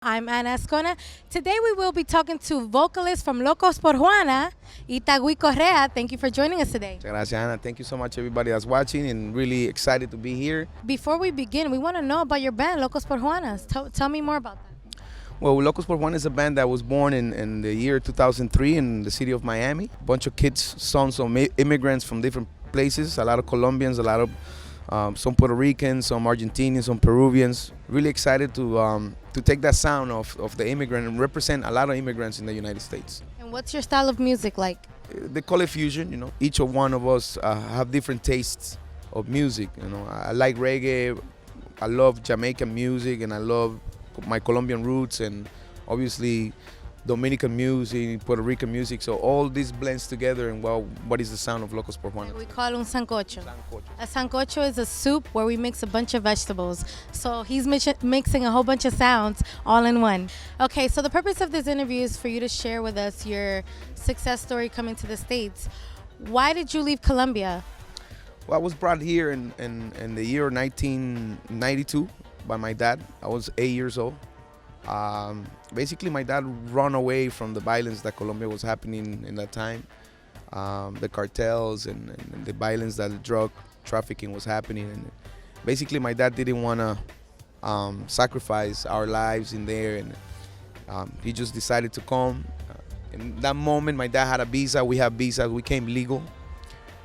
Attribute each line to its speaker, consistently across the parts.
Speaker 1: I'm Ana Azcona. Today we will be talking to vocalist from Locos Por Juana, Itagui Correa. Thank you for joining us today.
Speaker 2: Muchas gracias, Ana. Thank you so much, everybody that's watching, and really excited to be here.
Speaker 1: Before we begin, we want to know about your band, Locos Por Juana. Tell me more about that.
Speaker 2: Well, Locos Por Juana is a band that was born in the year 2003 in the city of Miami. A bunch of kids, sons of immigrants from different places, a lot of Colombians, a lot of some Puerto Ricans, some Argentinians, some Peruvians. Really excited to take that sound of the immigrant and represent a lot of immigrants in the United States.
Speaker 1: And what's your style of music like?
Speaker 2: They call it fusion. Each of one of us have different tastes of music. I like reggae. I love Jamaican music, and I love my Colombian roots, and obviously Dominican music, Puerto Rican music. So all this blends together, and what is the sound of Locos Por Juana?
Speaker 1: We call un sancocho.
Speaker 2: Sancocho.
Speaker 1: A sancocho is a soup where we mix a bunch of vegetables. So he's mixing a whole bunch of sounds all in one. Okay, so the purpose of this interview is for you to share with us your success story coming to the States. Why did you leave Colombia?
Speaker 2: Well, I was brought here in the year 1992 by my dad. I was 8 years old. Basically, my dad ran away from the violence that Colombia was happening in that time, the cartels and the violence that the drug trafficking was happening. And basically, my dad didn't want to sacrifice our lives in there, and he just decided to come. In that moment, my dad had a visa. We have visas. We came legal,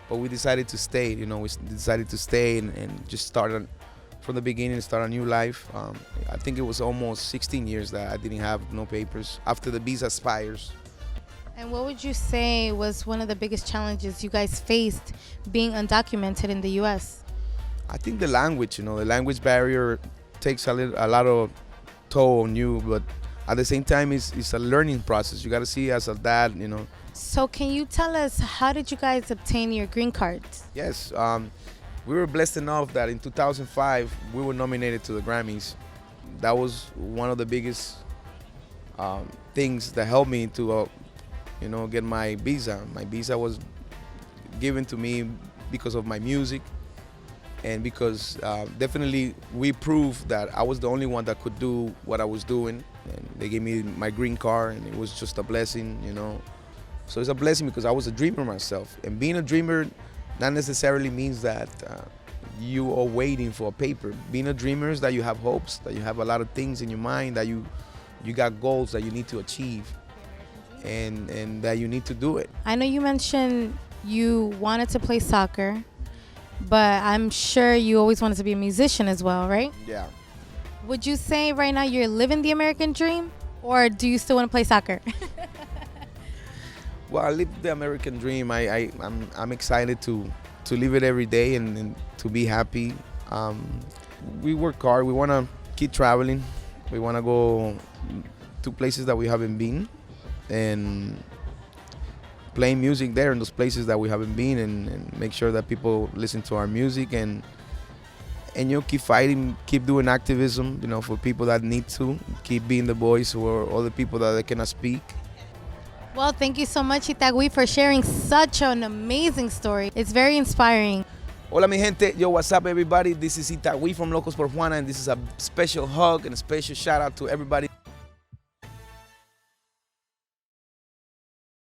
Speaker 2: but we decided to stay. We decided to stay and just start from the beginning, start a new life. I think it was almost 16 years that I didn't have no papers after the visa expires.
Speaker 1: And what would you say was one of the biggest challenges you guys faced being undocumented in the U.S.?
Speaker 2: I think the language, the language barrier takes a lot of toll on you, but at the same time, it's a learning process. You got to see as a dad,
Speaker 1: So can you tell us, how did you guys obtain your green cards?
Speaker 2: Yes. We were blessed enough that in 2005 we were nominated to the Grammys. That was one of the biggest things that helped me to, get my visa. My visa was given to me because of my music, and because definitely we proved that I was the only one that could do what I was doing. And they gave me my green card, and it was just a blessing, So it's a blessing because I was a dreamer myself, and being a dreamer not necessarily means that you are waiting for a paper. Being a dreamer is that you have hopes, that you have a lot of things in your mind, that you got goals that you need to achieve, and that you need to do it.
Speaker 1: I know you mentioned you wanted to play soccer, but I'm sure you always wanted to be a musician as well, right?
Speaker 2: Yeah.
Speaker 1: Would you say right now you're living the American dream, or do you still want to play soccer?
Speaker 2: Well, I live the American dream. I'm excited to live it every day and to be happy. We work hard. We want to keep traveling. We want to go to places that we haven't been and playing music there in those places that we haven't been, and make sure that people listen to our music and keep fighting, keep doing activism, for people that need to, keep being the voice for all the people that they cannot speak.
Speaker 1: Well, thank you so much, Itagui, for sharing such an amazing story. It's very inspiring.
Speaker 2: Hola, mi gente. Yo, what's up, everybody? This is Itagui from Locos Por Juana, and this is a special hug and a special shout out to everybody